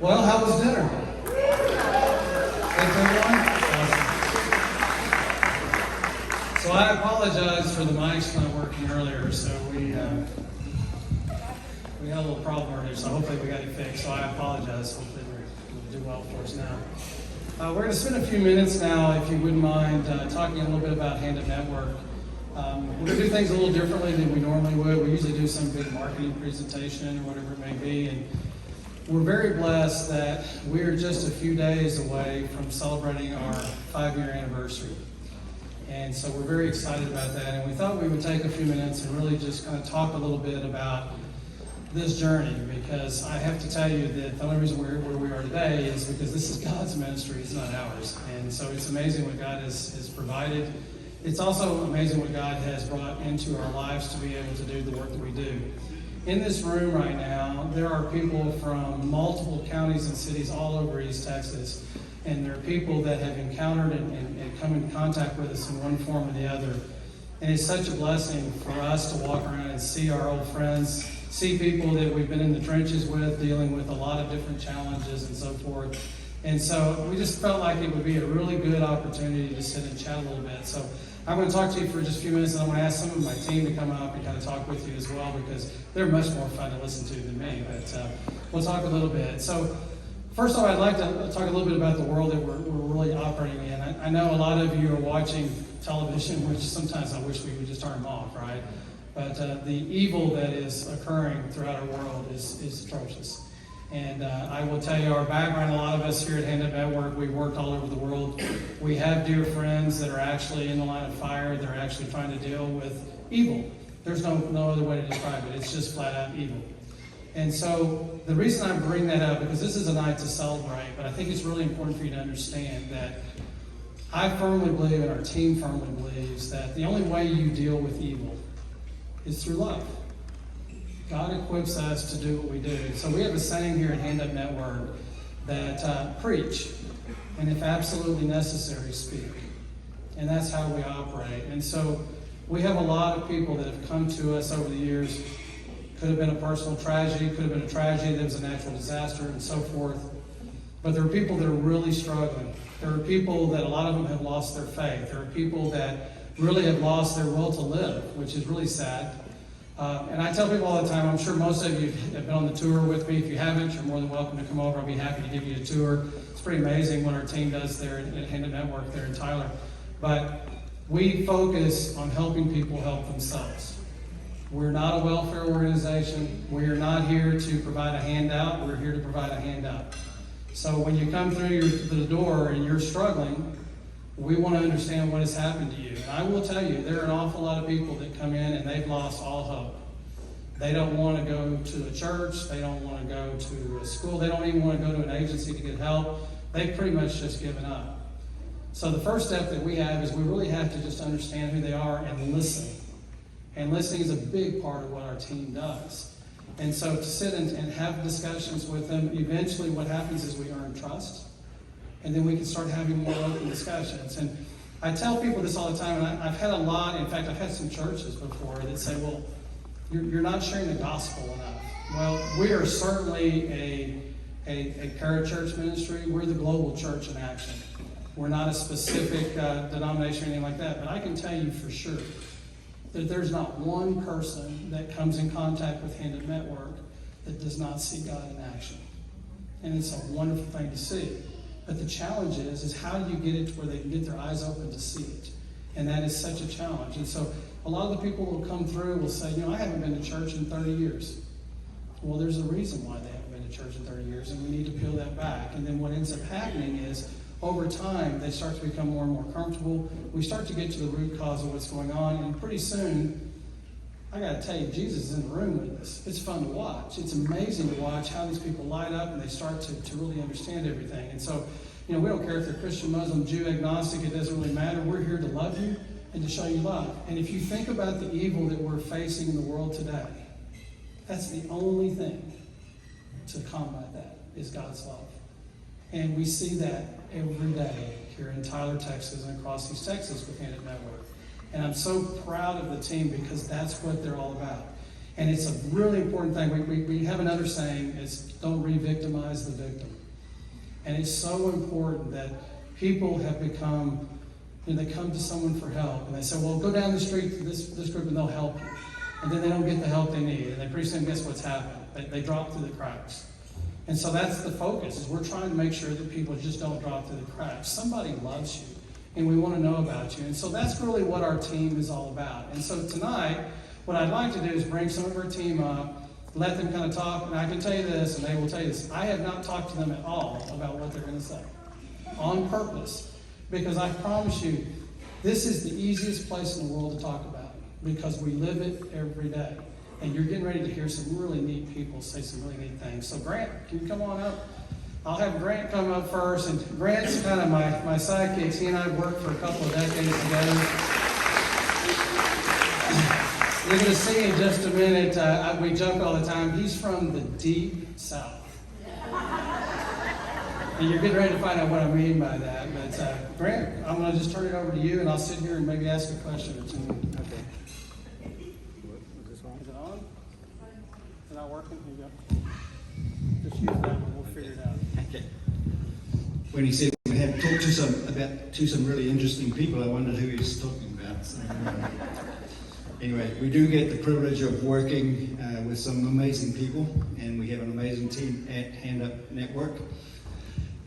Well, how was dinner? Thanks, everyone. Awesome. So I apologize for the mics not working earlier. So we had a little problem earlier. So hopefully we got it fixed. So I apologize. Hopefully we'll do well for us now. We're going to spend a few minutes now, if you wouldn't mind, talking a little bit about Hand Up Network. We're going to do things a little differently than we normally would. We usually do some big marketing presentation or whatever it may be. And we're very blessed that we're just a few days away from celebrating our 5-year anniversary. And so we're very excited about that. And we thought we would take a few minutes and really just kind of talk a little bit about this journey, because I have to tell you that the only reason we're where we are today is because this is God's ministry, it's not ours. And so it's amazing what God has provided. It's also amazing what God has brought into our lives to be able to do the work that we do. In this room right now, there are people from multiple counties and cities all over East Texas, and there are people that have encountered and come in contact with us in one form or the other. And it's such a blessing for us to walk around and see our old friends, see people that we've been in the trenches with, dealing with a lot of different challenges and so forth. And so we just felt like it would be a really good opportunity to sit and chat a little bit. So I'm going to talk to you for just a few minutes, and I'm going to ask some of my team to come up and kind of talk with you as well, because they're much more fun to listen to than me. But we'll talk a little bit. So first of all, I'd like to talk a little bit about the world that we're really operating in. I know a lot of you are watching television, which sometimes I wish we would just turn them off, right? But the evil that is occurring throughout our world is atrocious. And I will tell you, our background, a lot of us here at Hand Up Network, we've worked all over the world. We have dear friends that are actually in the line of fire. They're actually trying to deal with evil. There's no other way to describe it. It's just flat out evil. And so the reason I bring that up, because this is a night to celebrate, but I think it's really important for you to understand that I firmly believe, and our team firmly believes, that the only way you deal with evil is through love. God equips us to do what we do. So we have a saying here at Hand Up Network that preach, and if absolutely necessary, speak. And that's how we operate. And so we have a lot of people that have come to us over the years. Could have been a personal tragedy, could have been a tragedy that was a natural disaster, and so forth. But there are people that are really struggling. There are people that a lot of them have lost their faith. There are people that really have lost their will to live, which is really sad. And I tell people all the time, I'm sure most of you have been on the tour with me. If you haven't, you're more than welcome to come over. I'll be happy to give you a tour. It's pretty amazing what our team does there at Hand Up Network there in Tyler. But we focus on helping people help themselves. We're not a welfare organization. We are not here to provide a handout. We're here to provide a handout. So when you come through the door and you're struggling, we want to understand what has happened to you. And I will tell you, there are an awful lot of people that come in and they've lost all hope. They don't want to go to a church. They don't want to go to a school. They don't even want to go to an agency to get help. They've pretty much just given up. So the first step that we have is we really have to just understand who they are and listen. And listening is a big part of what our team does. And so to sit and have discussions with them, eventually what happens is we earn trust. And then we can start having more open discussions. And I tell people this all the time, and I've had a lot, in fact, I've had some churches before that say, well, you're not sharing the gospel enough. Well, we are certainly a parachurch ministry. We're the global church in action. We're not a specific denomination or anything like that, but I can tell you for sure that there's not one person that comes in contact with Hand Up Network that does not see God in action. And it's a wonderful thing to see. But the challenge is how do you get it to where they can get their eyes open to see it? And that is such a challenge. And so a lot of the people who will come through will say, I haven't been to church in 30 years. Well, there's a reason why they haven't been to church in 30 years, and we need to peel that back. And then what ends up happening is, over time, they start to become more and more comfortable. We start to get to the root cause of what's going on, and pretty soon, I got to tell you, Jesus is in the room with us. It's fun to watch. It's amazing to watch how these people light up and they start to really understand everything. And so, we don't care if they're Christian, Muslim, Jew, agnostic, it doesn't really matter. We're here to love you and to show you love. And if you think about the evil that we're facing in the world today, that's the only thing to combat that is God's love. And we see that every day here in Tyler, Texas, and across East Texas with Hand Up Network. And I'm so proud of the team because that's what they're all about. And it's a really important thing. We have another saying, it's don't re-victimize the victim. And it's so important that people have become, they come to someone for help, and they say, well, go down the street to this group and they'll help you. And then they don't get the help they need, and they pretty soon guess what's happened. They drop through the cracks. And so that's the focus, is we're trying to make sure that people just don't drop through the cracks. Somebody loves you, and we want to know about you. And so that's really what our team is all about. And so tonight, what I'd like to do is bring some of our team up, let them kind of talk, and I can tell you this, and they will tell you this, I have not talked to them at all about what they're going to say, on purpose, because I promise you, this is the easiest place in the world to talk about, because we live it every day. And you're getting ready to hear some really neat people say some really neat things. So Grant, can you come on up? I'll have Grant come up first, and Grant's kind of my sidekick. He and I worked for a couple of decades together. You're going to see in just a minute, we joke all the time, he's from the deep South. And you're getting ready to find out what I mean by that. But Grant, I'm going to just turn it over to you, and I'll sit here and maybe ask a question or two. Okay. Is it on? Is it not working? Here you go. Just use that one. We'll figure it out. Okay. When he said we had talked to some really interesting people, I wondered who he was talking about. So, anyway, we do get the privilege of working with some amazing people, and we have an amazing team at Hand Up Network.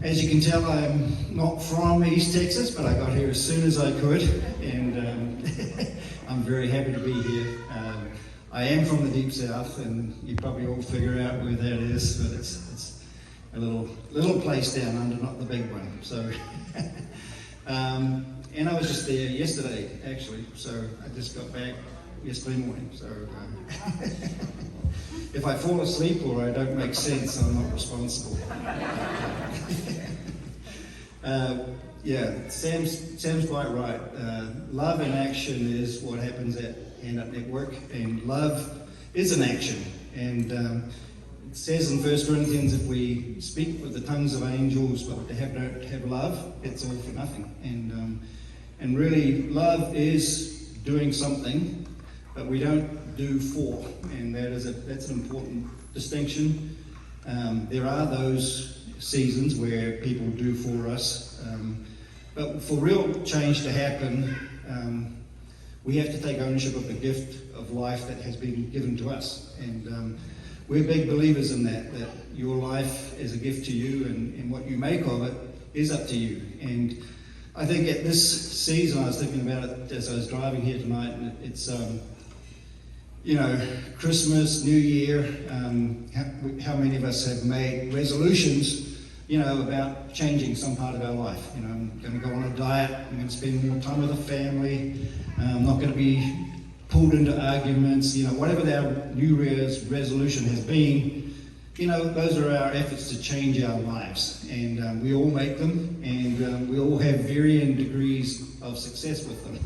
As you can tell, I'm not from East Texas, but I got here as soon as I could, and I'm very happy to be here. I am from the Deep South, and you probably all figure out where that is, but it's a little place down under, not the big one. So, and I was just there yesterday, actually. So I just got back yesterday morning. So if I fall asleep or I don't make sense, I'm not responsible. Yeah, Sam's quite right. Love in action is what happens at Hand Up Network, and love is an action. And it says in 1 Corinthians, if we speak with the tongues of angels but don't have love, it's all for nothing. And really, love is doing something, but we don't do for, and that's an important distinction. There are those seasons where people do for us, but for real change to happen, we have to take ownership of the gift of life that has been given to us. And we're big believers in that your life is a gift to you, and what you make of it is up to you. And I think at this season, I was thinking about it as I was driving here tonight, and it's Christmas, New Year, how many of us have made resolutions, about changing some part of our life. I'm going to go on a diet, I'm going to spend more time with the family, I'm not going to be pulled into arguments, whatever our New Year's resolution has been, those are our efforts to change our lives. And we all make them, and we all have varying degrees of success with them.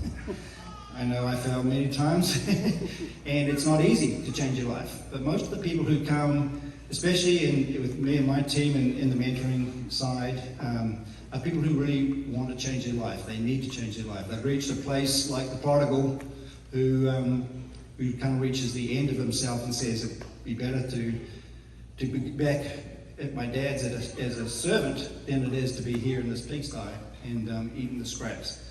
I know I failed many times, and it's not easy to change your life. But most of the people who come, especially with me and my team in the mentoring side, are people who really want to change their life. They need to change their life. They've reached a place like the prodigal who kind of reaches the end of himself and says it'd be better to be back at my dad's as a servant than it is to be here in this pigsty and eating the scraps.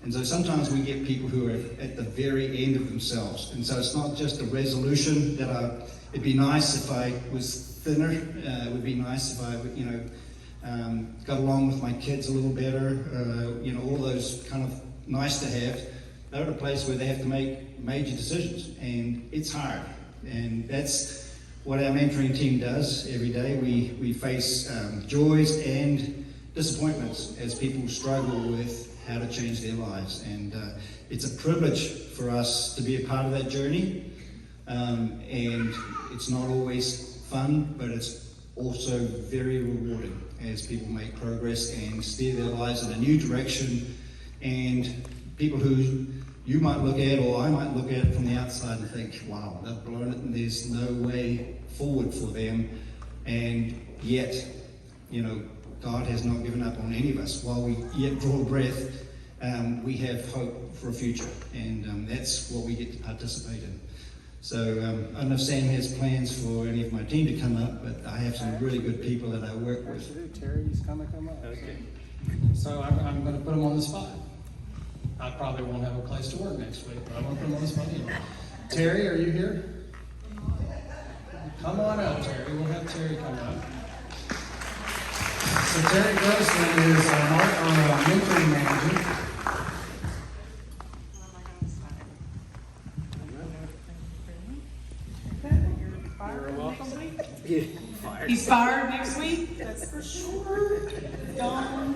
And so sometimes we get people who are at the very end of themselves. And so it's not just a resolution that it'd be nice if I was thinner, it would be nice if I got along with my kids a little better, all those kind of nice to have. They're at a place where they have to make major decisions, and it's hard. And that's what our mentoring team does every day. We face joys and disappointments as people struggle with how to change their lives. And it's a privilege for us to be a part of that journey. And it's not always fun, but it's also very rewarding as people make progress and steer their lives in a new direction. And people who you might look at, or I might look at from the outside and think, wow, they've blown it and there's no way forward for them. And yet, God has not given up on any of us. While we yet draw breath, we have hope for a future, and that's what we get to participate in. So I don't know if Sam has plans for any of my team to come up, but I have some really good people that I work with. Terry's gonna come up. Okay. So I'm going to put them on the spot. I probably won't have a place to work next week, but I'm going to put them on the spot anyway. Terry, are you here? Come on up, Terry. We'll have Terry come up. So Terry Grossman is our mentoring manager. He's fired next week, that's for sure. Done.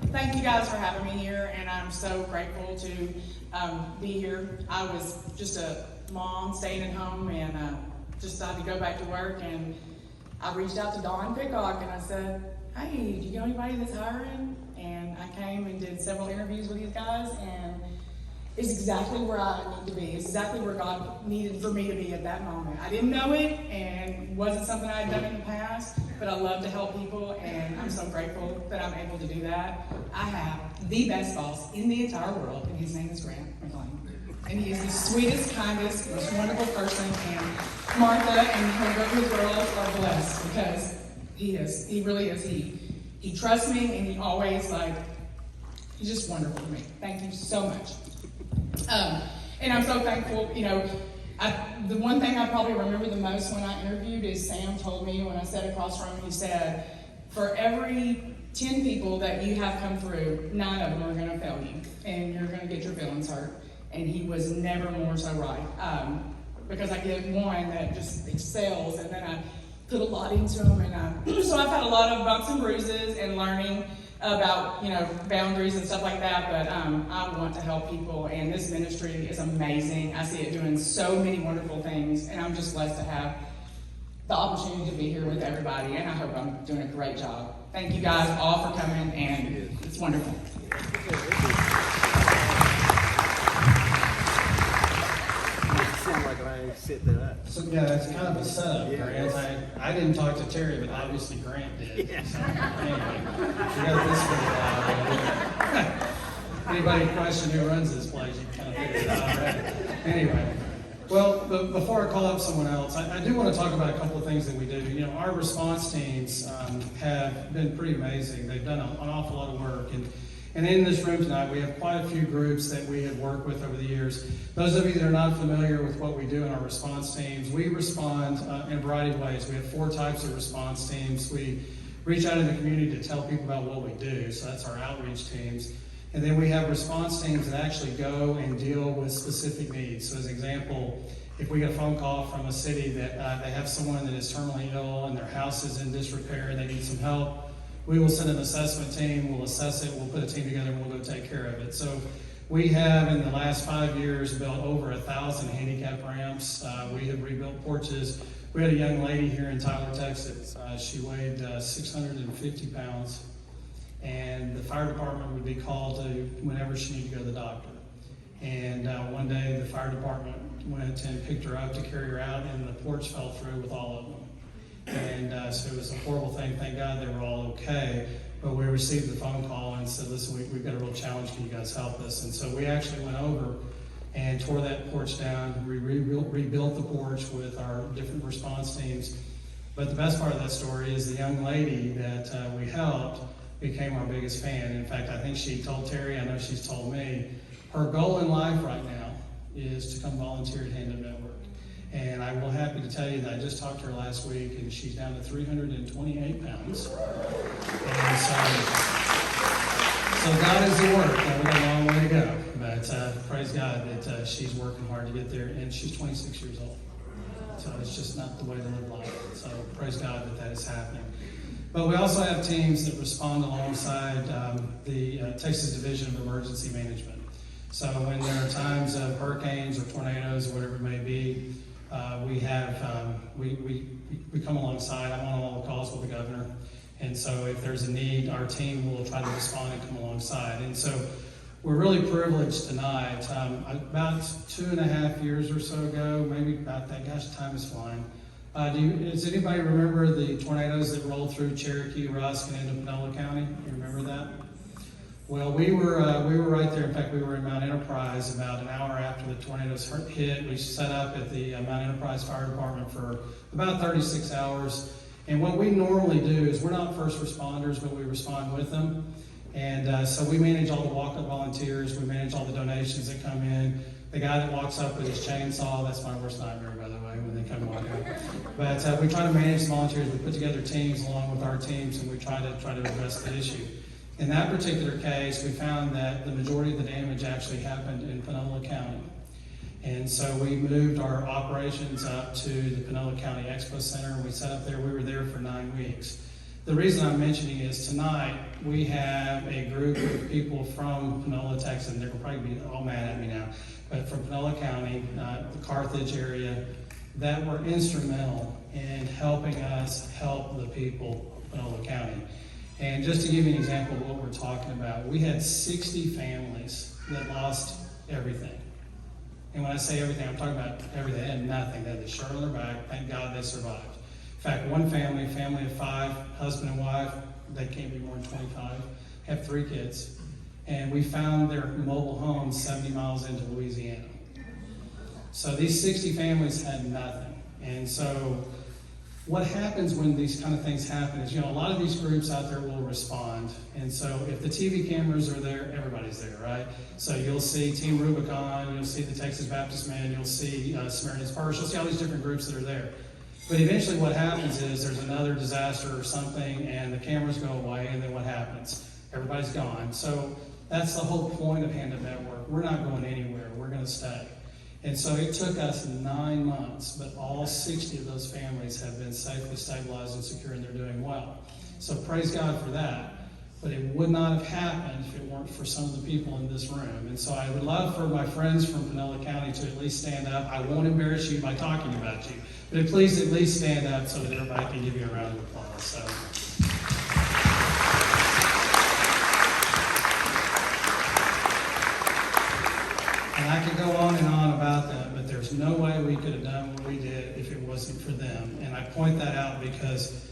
Thank you guys for having me here, and I'm so grateful to be here. I was just a mom staying at home and just decided to go back to work, and I reached out to Dawn Picklock and I said, hey, do you know anybody that's hiring? And I came and did several interviews with these guys, and it's exactly where I need to be. It's exactly where God needed for me to be at that moment. I didn't know it, and it wasn't something I had done in the past, but I love to help people, and I'm so grateful that I'm able to do that. I have the best boss in the entire world, and his name is Grant McLean. And he is the sweetest, kindest, most wonderful person, and Martha and her girls are blessed because he is. He really is. He trusts me, and he always, he's just wonderful to me. Thank you so much. And I'm so thankful, the one thing I probably remember the most when I interviewed is Sam told me when I sat across from him, he said, for every 10 people that you have come through, 9 of them are going to fail you, and you're going to get your feelings hurt. And he was never more so right, because I get one that just excels, and then I put a lot into him, and so I've had a lot of bumps and bruises and learning about boundaries and stuff like that, but I want to help people, and this ministry is amazing. I see it doing so many wonderful things, and I'm just blessed to have the opportunity to be here with everybody, and I hope I'm doing a great job. Thank you guys all for coming, and it's wonderful. Sound like I sit there. So yeah, it's kind of a setup, Grant. I didn't talk to Terry, but obviously Grant did. Yeah. So anyway, we got this figured out. Anybody question who runs this place, you kind of figured it out already. Anyway, well, before I call up someone else, I do want to talk about a couple of things that we do. Our response teams have been pretty amazing. They've done an awful lot of work. And in this room tonight, we have quite a few groups that we have worked with over the years. Those of you that are not familiar with what we do in our response teams, we respond in a variety of ways. We have 4 types of response teams. We reach out in the community to tell people about what we do, so that's our outreach teams. And then we have response teams that actually go and deal with specific needs. So as an example, if we get a phone call from a city that they have someone that is terminally ill and their house is in disrepair and they need some help, we will send an assessment team, we'll assess it, we'll put a team together, and we'll go take care of it. So we have, in the last 5 years, built over 1,000 handicap ramps. We have rebuilt porches. We had a young lady here in Tyler, Texas. She weighed 650 pounds, and the fire department would be called to whenever she needed to go to the doctor. And one day, the fire department went and picked her up to carry her out, and the porch fell through with all of them. And so it was a horrible thing. Thank God they were all okay. But we received the phone call and said, listen, we've got a real challenge. Can you guys help us? And so we actually went over and tore that porch down. We rebuilt the porch with our different response teams. But the best part of that story is the young lady that we helped became our biggest fan. In fact, I think she told Terry, I know she's told me, her goal in life right now is to come volunteer at Hand Up Network. And I'm real happy to tell you that I just talked to her last week, and she's down to 328 pounds. And so God is the work. Now, we got a long way to go, but praise God that she's working hard to get there, and she's 26 years old. So it's just not the way to live life. So praise God that is happening. But we also have teams that respond alongside the Texas Division of Emergency Management. So when there are times of hurricanes or tornadoes or whatever it may be, we come alongside. I'm on all the calls with the governor, and so if there's a need, our team will try to respond and come alongside. And so we're really privileged tonight. About 2.5 years or so ago, maybe about that. Gosh, time is flying. Does anybody remember the tornadoes that rolled through Cherokee, Rusk, and into Pinellas County? You remember that? Well, we were right there. In fact, we were in Mount Enterprise about an hour after the tornadoes hit. We set up at the Mount Enterprise Fire Department for about 36 hours. And what we normally do is we're not first responders, but we respond with them. And so we manage all the walk-up volunteers. We manage all the donations that come in. The guy that walks up with his chainsaw, that's my worst nightmare, by the way, when they come walking up. But we try to manage the volunteers. We put together teams along with our teams, and we try to address the issue. In that particular case, we found that the majority of the damage actually happened in Panola County. And so we moved our operations up to the Panola County Expo Center, and we set up there. We were there for 9 weeks. The reason I'm mentioning is tonight we have a group of people from Panola, Texas, and they're going to probably be all mad at me now, but from Panola County, the Carthage area, that were instrumental in helping us help the people of Panola County. And just to give you an example of what we're talking about, we had 60 families that lost everything. And when I say everything, I'm talking about everything. They had nothing. They had the shirt on their back. Thank God they survived. In fact, one family of 5, husband and wife, they can't be more than 25, have 3 kids. And we found their mobile home 70 miles into Louisiana. So these 60 families had nothing. And so what happens when these kind of things happen is, a lot of these groups out there will respond. And so if the TV cameras are there, everybody's there, right? So you'll see Team Rubicon, you'll see the Texas Baptist Men, you'll see Samaritan's Purse, you'll see all these different groups that are there. But eventually what happens is there's another disaster or something, and the cameras go away, and then what happens? Everybody's gone. So that's the whole point of Hand Up Network. We're not going anywhere. We're going to stay. And so it took us 9 months, but all 60 of those families have been safely stabilized and secure, and they're doing well. So praise God for that. But it would not have happened if it weren't for some of the people in this room. And so I would love for my friends from Panola County to at least stand up. I won't embarrass you by talking about you, but please at least stand up so that everybody can give you a round of applause. So. And I could go on and on about that, but there's no way we could have done what we did if it wasn't for them. And I point that out because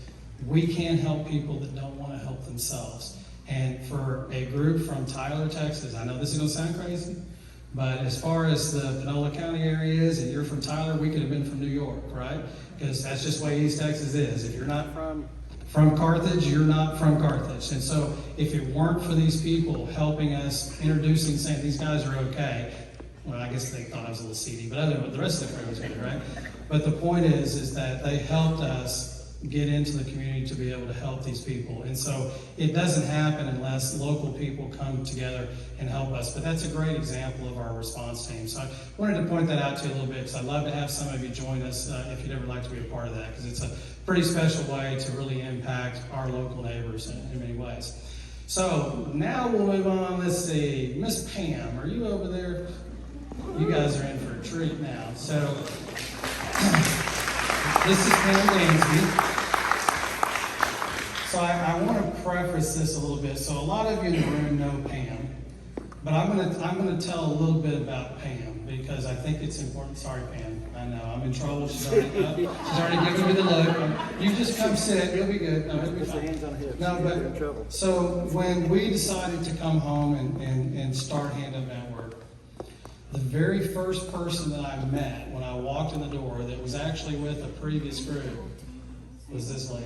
we can't help people that don't want to help themselves. And for a group from Tyler, Texas, I know this is going to sound crazy, but as far as the Panola County area is, and you're from Tyler, we could have been from New York, right? Because that's just the way East Texas is. If you're not from Carthage, you're not from Carthage. And so if it weren't for these people helping us, introducing, saying these guys are okay, well, I guess they thought I was a little seedy, but other than the rest of the crew was good, right? But the point is that they helped us get into the community to be able to help these people. And so it doesn't happen unless local people come together and help us. But that's a great example of our response team. So I wanted to point that out to you a little bit because I'd love to have some of you join us if you'd ever like to be a part of that, because it's a pretty special way to really impact our local neighbors in many ways. So now we'll move on. Let's see. Miss Pam, are you over there? You guys are in for a treat now. So this is Pam Dansby. So I want to preface this a little bit. So a lot of you in the room know Pam, but I'm going to tell a little bit about Pam because I think it's important. Sorry, Pam. I know I'm in trouble. She's already giving me the look. You just come sit. You'll be good. No, it'll be fine. No, but so when we decided to come home and start Hand Up Network, the very first person that I met when I walked in the door that was actually with a previous group was this lady.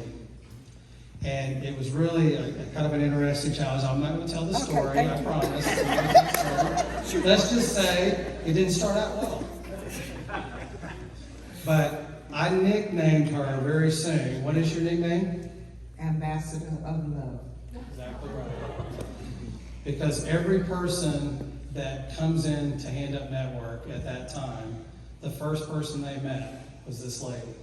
And it was really a kind of an interesting challenge. I'm not going to tell the story, I promise. Let's just say it didn't start out well. But I nicknamed her very soon. What is your nickname? Ambassador of Love. Exactly right. Because every person that comes in to Hand Up Network at that time, the first person they met was this lady.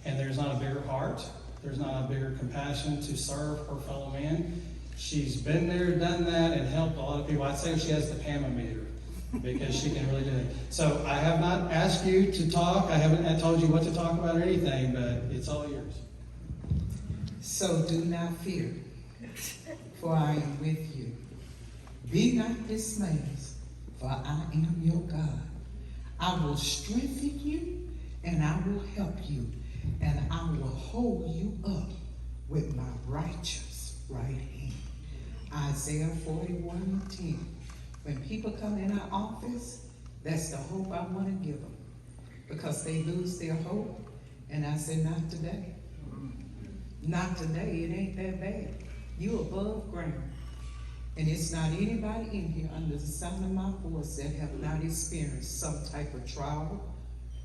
And there's not a bigger heart. There's not a bigger compassion to serve her fellow man. She's been there, done that, and helped a lot of people. I'd say she has the Pam-o-meter because she can really do it. So I have not asked you to talk. I haven't told you what to talk about or anything, but it's all yours. So do not fear, for I am with you. Be not dismayed, for I am your God. I will strengthen you, and I will help you, and I will hold you up with my righteous right hand. Isaiah 41:10. When people come in our office, that's the hope I want to give them. Because they lose their hope. And I said, not today. Not today. It ain't that bad. You above ground. And it's not anybody in here under the sound of my voice that have not experienced some type of trial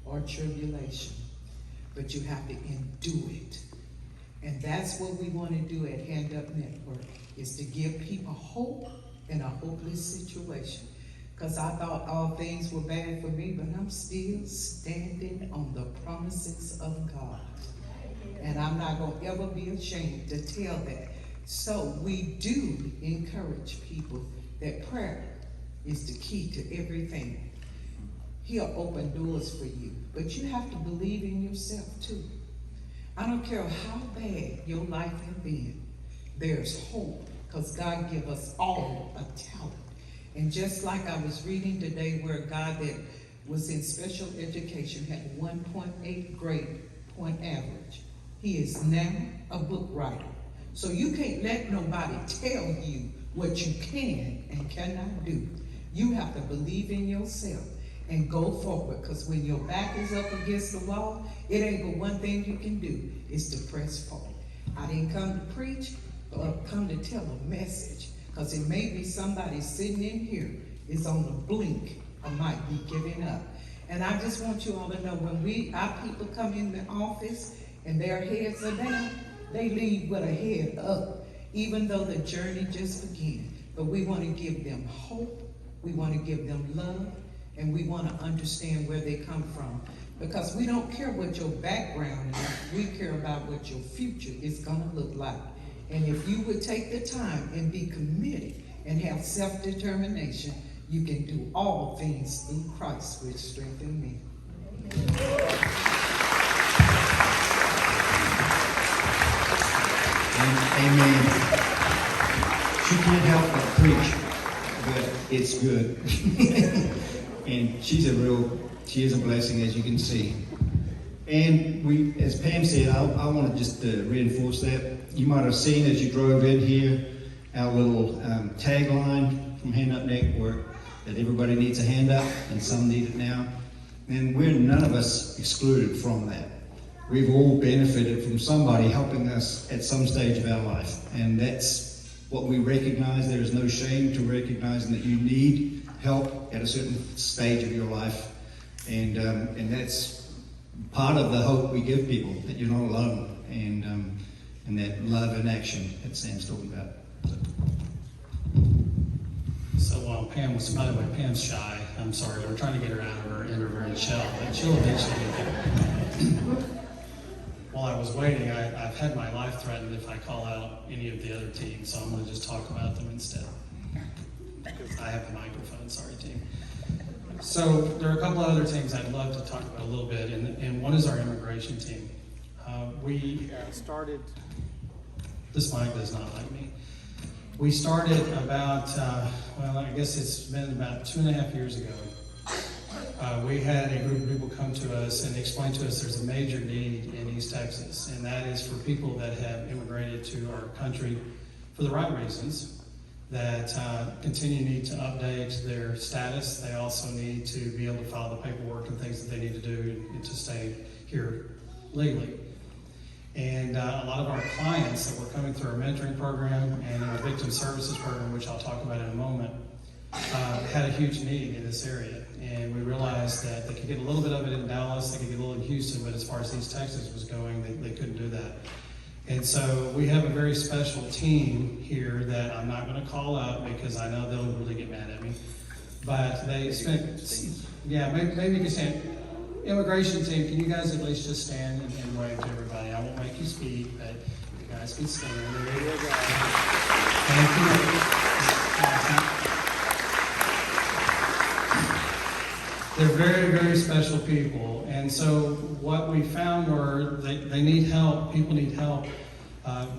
or tribulation. But you have to endure it. And that's what we want to do at Hand Up Network, is to give people hope in a hopeless situation. Because I thought all things were bad for me, but I'm still standing on the promises of God. And I'm not going to ever be ashamed to tell that. So we do encourage people that prayer is the key to everything. He'll open doors for you, but you have to believe in yourself too. I don't care how bad your life has been, there's hope, because God give us all a talent. And just like I was reading today where a guy that was in special education had 1.8 grade point average. He is now a book writer. So you can't let nobody tell you what you can and cannot do. You have to believe in yourself and go forward, because when your back is up against the wall, it ain't but one thing you can do, is to press forward. I didn't come to preach, but come to tell a message, because it may be somebody sitting in here is on the blink or might be giving up. And I just want you all to know, when our people come in the office and their heads are down, they leave with a head up, even though the journey just began. But we want to give them hope, we want to give them love, and we want to understand where they come from. Because we don't care what your background is, we care about what your future is going to look like. And if you would take the time and be committed and have self-determination, you can do all things through Christ, which strengthens me. Amen. She can't help but preach, but it's good. And she is a blessing, as you can see. And we, as Pam said, I want to just reinforce that. You might have seen as you drove in here, our little tagline from Hand Up Network, that everybody needs a hand up, and some need it now. And we're none of us excluded from that. We've all benefited from somebody helping us at some stage of our life. And that's what we recognize. There is no shame to recognizing that you need help at a certain stage of your life. And that's part of the hope we give people, that you're not alone. And that love in action that Sam's talking about. So while Pam was, by the way, Pam's shy. I'm sorry, we're trying to get her out of her introverted shell, but she'll eventually get there. While I was waiting, I've had my life threatened if I call out any of the other teams, so I'm going to just talk about them instead. Because I have the microphone, sorry team. So there are a couple of other teams I'd love to talk about a little bit, and one is our immigration team. We started, this mic does not like me. We started about, well, I guess it's been about 2.5 years ago. We had a group of people come to us and explain to us there's a major need in East Texas, and that is for people that have immigrated to our country for the right reasons, that need to update their status. They also need to be able to file the paperwork and things that they need to do to stay here legally. And a lot of our clients that were coming through our mentoring program and our victim services program, which I'll talk about in a moment, had a huge need in this area. And we realized that they could get a little bit of it in Dallas, they could get a little in Houston, but as far as East Texas was going, they couldn't do that. And so we have a very special team here that I'm not going to call out because I know they'll really get mad at me. But they spent, yeah, maybe you can stand. Immigration team, can you guys at least just stand and wave to everybody? I won't make you speak, but you guys can stand. There you go. Thank you. They're very, very special people. And so what we found were they need help. People need help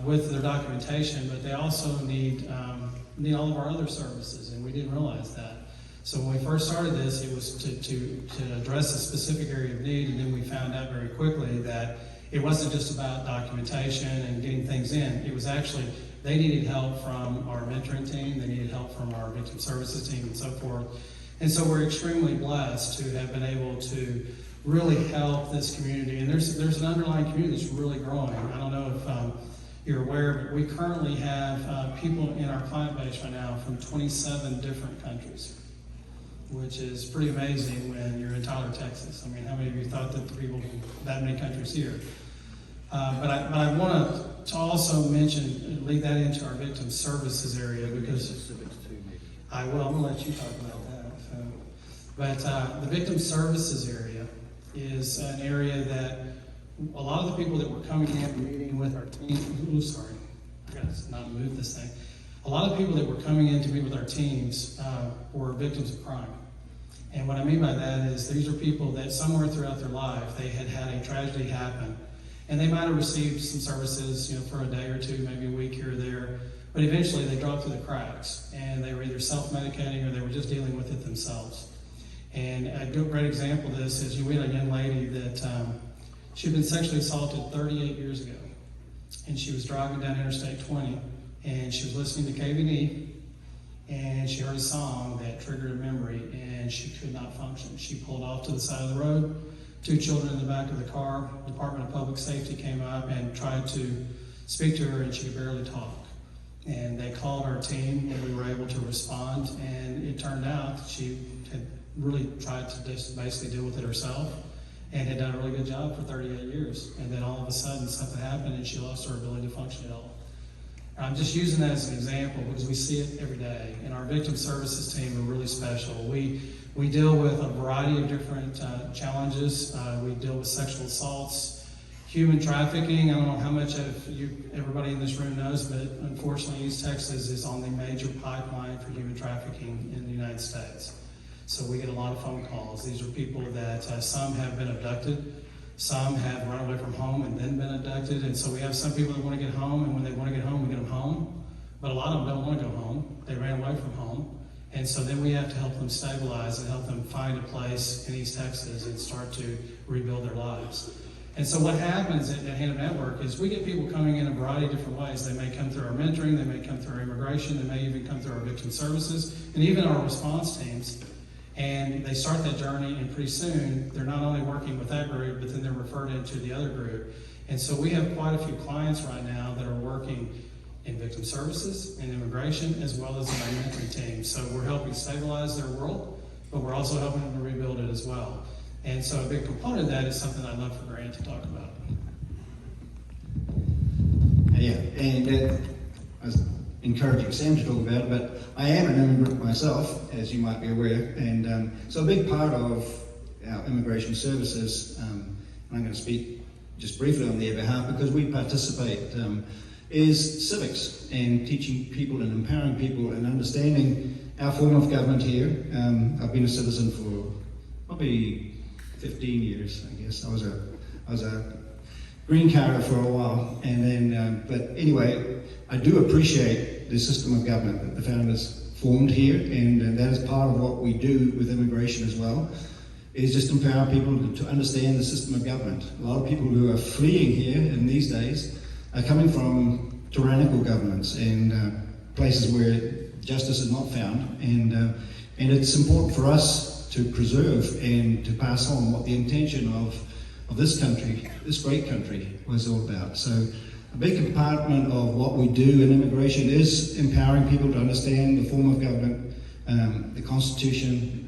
with their documentation, but they also need all of our other services, and we didn't realize that. So when we first started this, it was to address a specific area of need, and then we found out very quickly that it wasn't just about documentation and getting things in. It was actually, they needed help from our mentoring team, they needed help from our victim services team and so forth. And so we're extremely blessed to have been able to really help this community. And there's an underlying community that's really growing. I don't know if you're aware, but we currently have people in our client base right now from 27 different countries, which is pretty amazing when you're in Tyler, Texas. I mean, how many of you thought that the people from that many countries here? But I want to also mention, lead that into our victim services area, because I'm going to let you talk about that. So. But the victim services area is an area that a lot of the people that were coming in and meeting with our team, sorry, I got to not move this thing. A lot of people that were coming in to meet with our teams were victims of crime. And what I mean by that is these are people that somewhere throughout their life, they had had a tragedy happen. And they might have received some services, for a day or two, maybe a week here or there. But eventually they dropped through the cracks and they were either self-medicating or they were just dealing with it themselves. And a great example of this is we had a young lady that she'd been sexually assaulted 38 years ago. And she was driving down Interstate 20 and she was listening to KVD and she heard a song that triggered a memory and she could not function. She pulled off to the side of the road. 2 children in the back of the car. Department of Public Safety came up and tried to speak to her and she could barely talk. And they called our team and we were able to respond, and it turned out that she had really tried to just basically deal with it herself and had done a really good job for 38 years. And then all of a sudden something happened and she lost her ability to function at all. I'm just using that as an example because we see it every day. And our victim services team are really special. We deal with a variety of different challenges. We deal with sexual assaults, human trafficking. I don't know how much of everybody in this room knows, but unfortunately East Texas is on the major pipeline for human trafficking in the United States. So we get a lot of phone calls. These are people that some have been abducted, some have run away from home and then been abducted. And so we have some people that want to get home, and when they want to get home, we get them home. But a lot of them don't want to go home. They ran away from home. And so then we have to help them stabilize and help them find a place in East Texas and start to rebuild their lives. And so what happens at Hand Up Network is we get people coming in a variety of different ways. They may come through our mentoring, they may come through our immigration, they may even come through our victim services, and even our response teams. And they start that journey, and pretty soon they're not only working with that group, but then they're referred into the other group. And so we have quite a few clients right now that are working in victim services and immigration, as well as in our mentoring team. So we're helping stabilize their world, but we're also helping them to rebuild it as well. And so a big component of that is something I'd love for Grant to talk about. Yeah, and I was encouraging Sam to talk about it, but I am an immigrant myself, as you might be aware. And so a big part of our immigration services, and I'm going to speak just briefly on their behalf because we participate, is civics and teaching people and empowering people and understanding our form of government here. I've been a citizen for probably 15 years, I guess. I was a green carder for a while, and then, but anyway, I do appreciate the system of government that the founders formed here, and that is part of what we do with immigration as well, is just empower people to understand the system of government. A lot of people who are fleeing here in these days are coming from tyrannical governments and places where justice is not found, and it's important for us to preserve and to pass on what the intention of this country, this great country, was all about. So a big compartment of what we do in immigration is empowering people to understand the form of government, the Constitution,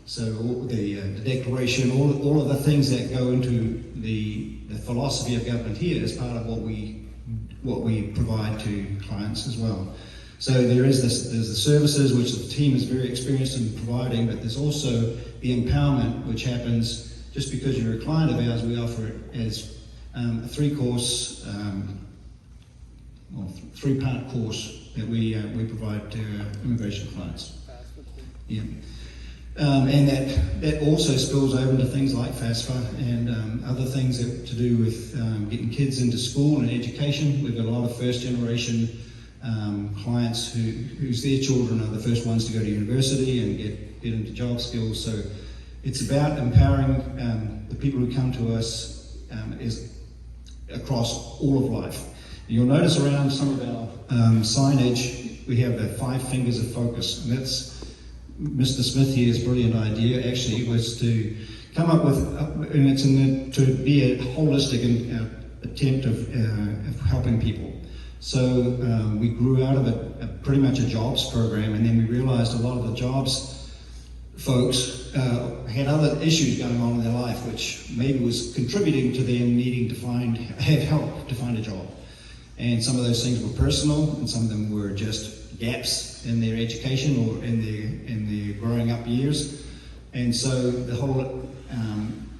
so the Declaration, all of the things that go into the philosophy of government here is part of what we provide to clients as well. So there's the services which the team is very experienced in providing, but there's also the empowerment which happens just because you're a client of ours. We offer it as a 3-course, 3-part course that we provide to immigration clients. Yeah. And that also spills over into things like FAFSA and other things that to do with getting kids into school and education. We've got a lot of first-generation clients whose their children are the first ones to go to university and get into job skills. So it's about empowering the people who come to us is across all of life. You'll notice around some of our signage, we have the 5 fingers of focus, and that's Mr. Smith here's brilliant idea actually was to come up with, and it's to be a holistic attempt of helping people. So we grew out of it pretty much a jobs program, and then we realized a lot of the jobs folks had other issues going on in their life, which maybe was contributing to them needing to have help to find a job. And some of those things were personal, and some of them were just gaps in their education or in their growing up years. And so the whole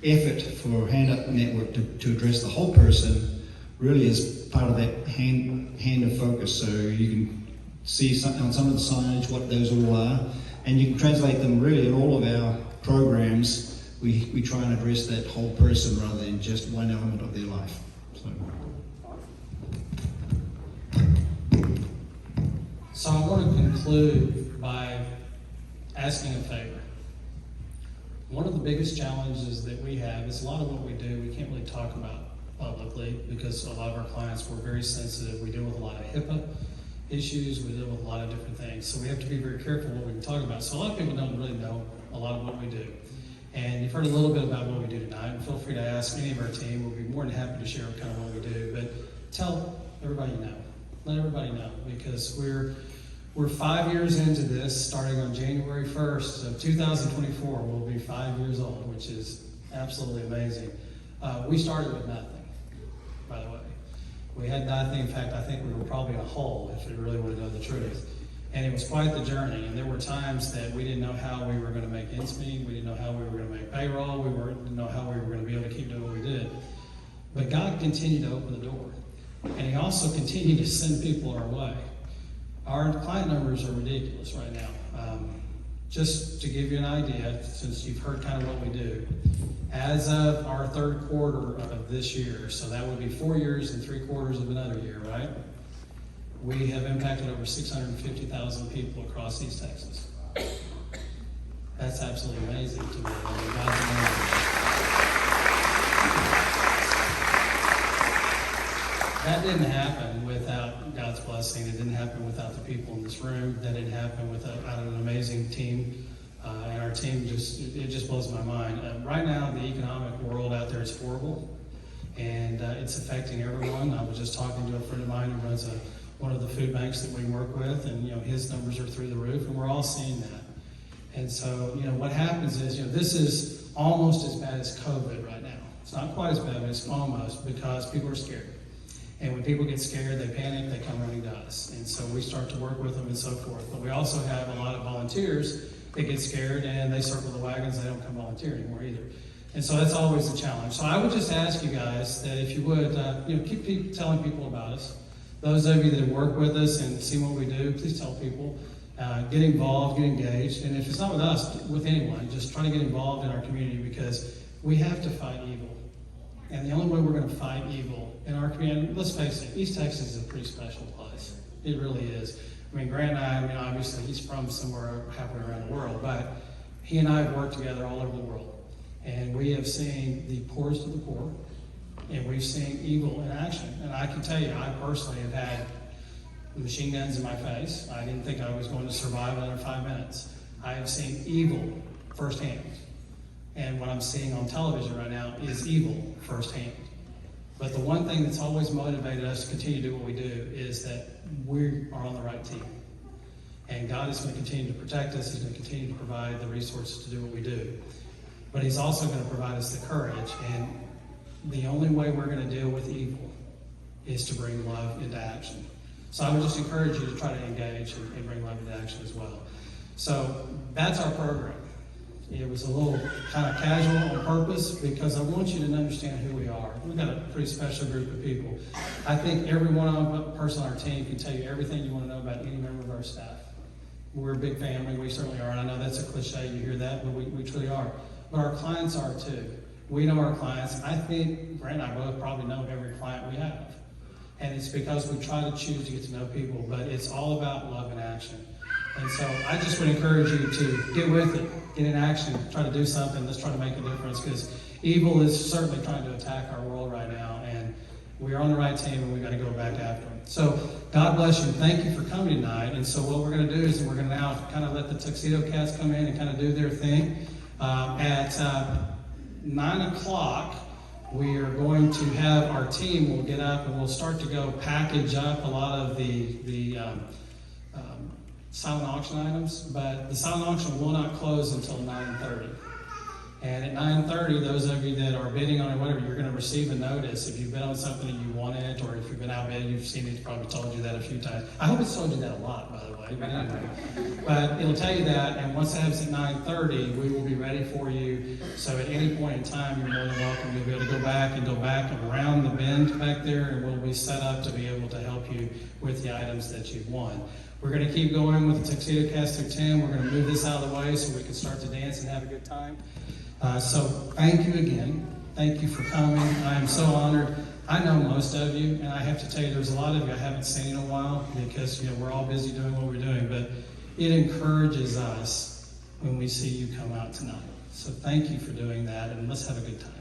effort for Hand Up Network to address the whole person really is part of that hand of focus. So you can see on some of the signage what those all are, and you can translate them really in all of our programs. We try and address that whole person rather than just one element of their life. So I want to conclude by asking a favor. One of the biggest challenges that we have is a lot of what we do we can't really talk about publicly because a lot of our clients were very sensitive. We deal with a lot of HIPAA issues, we deal with a lot of different things. So we have to be very careful what we can talk about. So a lot of people don't really know a lot of what we do. And you've heard a little bit about what we do tonight, and feel free to ask any of our team. We'll be more than happy to share kind of what we do. But tell everybody you know. Let everybody know, because we're 5 years into this, starting on January 1st of 2024. We'll be 5 years old, which is absolutely amazing. We started with nothing, by the way. We had nothing. In fact, I think we were probably a hole, if we really want to know the truth. And it was quite the journey. And there were times that we didn't know how we were going to make ends meet. We didn't know how we were going to make payroll. We didn't know how we were going to be able to keep doing what we did. But God continued to open the door. And He also continued to send people our way. Our client numbers are ridiculous right now. Just to give you an idea, since you've heard kind of what we do, as of our 3rd quarter of this year, so that would be 4 years and 3/4 of another year, right? We have impacted over 650,000 people across East Texas. That's absolutely amazing to me. I mean, God's amazing. That didn't happen without God's blessing. It didn't happen without the people in this room. That didn't happen without an amazing team. And our team it just blows my mind. Right now, the economic world out there is horrible, and it's affecting everyone. I was just talking to a friend of mine who runs one of the food banks that we work with, and his numbers are through the roof, and we're all seeing that. And so, what happens is, this is almost as bad as COVID right now. It's not quite as bad, but it's almost, because people are scared. And when people get scared, they panic, they come running to us. And so we start to work with them and so forth. But we also have a lot of volunteers that get scared and they circle the wagons. They don't come volunteer anymore either. And so that's always a challenge. So I would just ask you guys that if you would, keep telling people about us. Those of you that work with us and see what we do, please tell people. Get involved, get engaged. And if it's not with us, with anyone, just try to get involved in our community, because we have to fight evil. And the only way we're going to fight evil in our community, let's face it, East Texas is a pretty special place. It really is. I mean, Grant and I, obviously he's from somewhere halfway around the world, but he and I have worked together all over the world. And we have seen the poorest of the poor, and we've seen evil in action. And I can tell you, I personally have had machine guns in my face. I didn't think I was going to survive another 5 minutes. I have seen evil firsthand. And what I'm seeing on television right now is evil firsthand. But the one thing that's always motivated us to continue to do what we do is that we are on the right team. And God is going to continue to protect us. He's going to continue to provide the resources to do what we do. But He's also going to provide us the courage. And the only way we're going to deal with evil is to bring love into action. So I would just encourage you to try to engage and bring love into action as well. So that's our program. It was a little kind of casual on purpose because I want you to understand who we are. We've got a pretty special group of people. I think every person on our team can tell you everything you want to know about any member of our staff. We're a big family, we certainly are, and I know that's a cliche, you hear that, but we truly are. But our clients are too. We know our clients. I think Grant and I both probably know every client we have. And it's because we try to choose to get to know people, but it's all about love and action. And so I just would encourage you to get with it, get in action, try to do something, let's try to make a difference, because evil is certainly trying to attack our world right now, and we are on the right team, and we've got to go back after them. So God bless you. Thank you for coming tonight. And so what we're going to do is we're going to now kind of let the Tuxedo Cats come in and kind of do their thing. At 9 o'clock, we are going to have our team, we'll get up and we'll start to go package up a lot of the silent auction items, but the silent auction will not close until 9:30. And at 9:30, those of you that are bidding on it, whatever, you're going to receive a notice. If you've bid on something and you want it, or if you've been outbid, you've seen it, it's probably told you that a few times. I hope it's told you that a lot, by the way, but anyway. But it'll tell you that, and once that happens at 9:30, we will be ready for you. So at any point in time, you're more than welcome. You'll be able to go back and around the bend back there, and we'll be set up to be able to help you with the items that you've won. We're going to keep going with the Tuxedo Cast through 10. We're going to move this out of the way so we can start to dance and have a good time. So thank you again. Thank you for coming. I am so honored. I know most of you, and I have to tell you, there's a lot of you I haven't seen in a while because we're all busy doing what we're doing, but it encourages us when we see you come out tonight. So thank you for doing that, and let's have a good time.